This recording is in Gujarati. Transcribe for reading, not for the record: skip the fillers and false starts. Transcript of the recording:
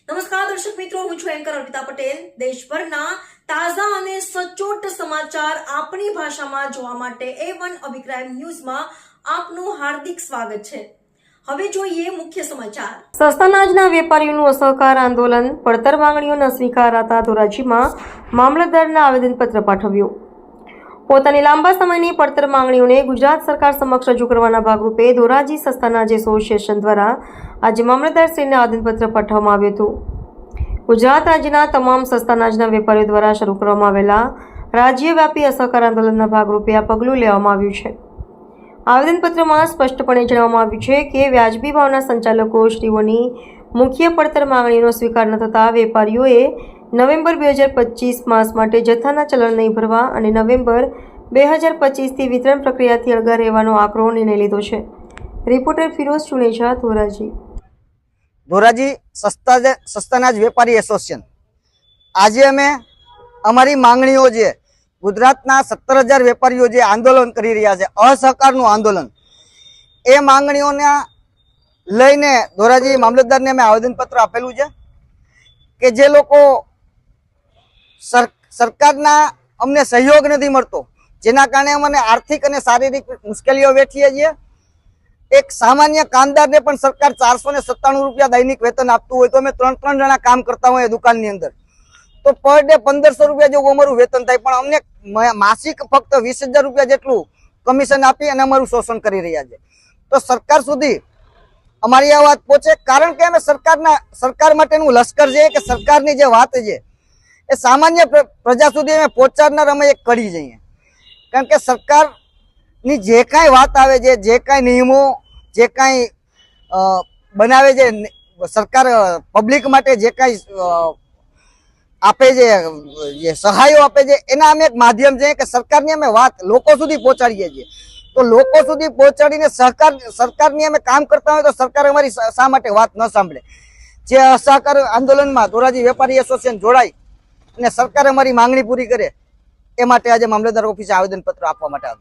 નમસ્કાર દર્શક મિત્રો, હું છું એન્કર અર્પિતા પટેલ। દેશભરના તાજા અને સચોટ સમાચાર આપણી ભાષામાં જોવા માટે A1 અભિપ્રાય ન્યૂઝમાં આપનું હાર્દિક સ્વાગત છે। હવે જોઈએ મુખ્ય સમાચાર। સસ્તા અનાજના વેપારીઓનું અસહકાર આંદોલન, પડતર માંગણીઓ ન સ્વીકારાતા ધોરાજીમાં મામલતદારને આવેદનપત્ર પાઠવ્યું। પોતાની લાંબા સમયની પડતર માંગણીઓને ગુજરાત સરકાર સમક્ષ રજૂ કરવાના ભાગરૂપે ધોરાજી સસ્તા અનાજ એસોસિએશન દ્વારા આજે મામલતદારશ્રીને આવેદનપત્ર પાઠવવામાં આવ્યું હતું। ગુજરાત રાજ્યના તમામ સસ્તા અનાજના વેપારીઓ દ્વારા શરૂ કરવામાં આવેલા રાજ્યવ્યાપી અસહકાર આંદોલનના ભાગરૂપે આ પગલું લેવામાં આવ્યું છે। આવેદનપત્રમાં સ્પષ્ટપણે જણાવવામાં આવ્યું છે કે વ્યાજબી ભાવના સંચાલકો શ્રીઓની મુખ્ય પડતર માંગણીઓનો સ્વીકાર ન થતા વેપારીઓએ નવેમ્બર 2025 માસ માટે જથ્થાના ચલણ નહીં ભરવા અને નવેમ્બર 2025થી વિતરણ પ્રક્રિયાથી અળગા રહેવાનો આકરો નિર્ણય લીધો છે। રિપોર્ટર ફિરોઝ ચુનેજા, ધોરાજી સસ્તા અનાજ વેપારી એસોસિએશન। આજે અમે અમારી માંગણીઓ જે ગુજરાતના 17,000 વેપારીઓ જે આંદોલન કરી રહ્યા છે, અસહકારનું આંદોલન, એ માંગણીઓને લઈને ધોરાજી મામલતદારને અમે આવેદનપત્ર આપેલું છે કે જે લોકો સરકારના અમને સહયોગ નથી મળતો, જેના કારણે અમને આર્થિક અને શારીરિક મુશ્કેલીઓ વેઠીએ છીએ। એક સામાન્ય કામદારને પણ સરકાર 497 રૂપિયા દૈનિક વેતન આપતું હોય તો અમે 3 જણા કામ કરતા હોય દુકાનની અંદર, તો પર ડે 1500 રૂપિયા જેવું અમારું વેતન થાય, પણ અમને માસિક ફક્ત 20,000 રૂપિયા જેટલું કમિશન આપી અને અમારું શોષણ કરી રહ્યા છે। તો સરકાર સુધી અમારી આ વાત પહોંચે, કારણ કે અમે સરકાર માટેનું લશ્કર છે કે સરકારની જે વાત છે એ સામાન્ય પ્રજા સુધી અમે પહોંચાડનાર અમે એક કરી જઈએ। કારણ કે સરકારની જે કાંઈ વાત આવે છે, જે કાંઈ નિયમો, જે કાંઈ બનાવે છે, સરકાર પબ્લિક માટે જે કાંઈ આપે છે, જે સહાયો આપે છે, એના અમે એક માધ્યમ છે કે સરકારની અમે વાત લોકો સુધી પહોંચાડીએ છીએ। તો લોકો સુધી પહોંચાડીને સરકારની અમે કામ કરતા હોય તો સરકાર અમારી શા માટે વાત ન સાંભળે? જે અસહકાર આંદોલનમાં ધોરાજી વેપારી એસોસિએશન જોડાય અને સરકાર અમારી માંગણી પૂરી કરે, એ માટે આજે મામલતદાર ઓફિસે આવેદનપત્ર આપવા માટે આવ્યું।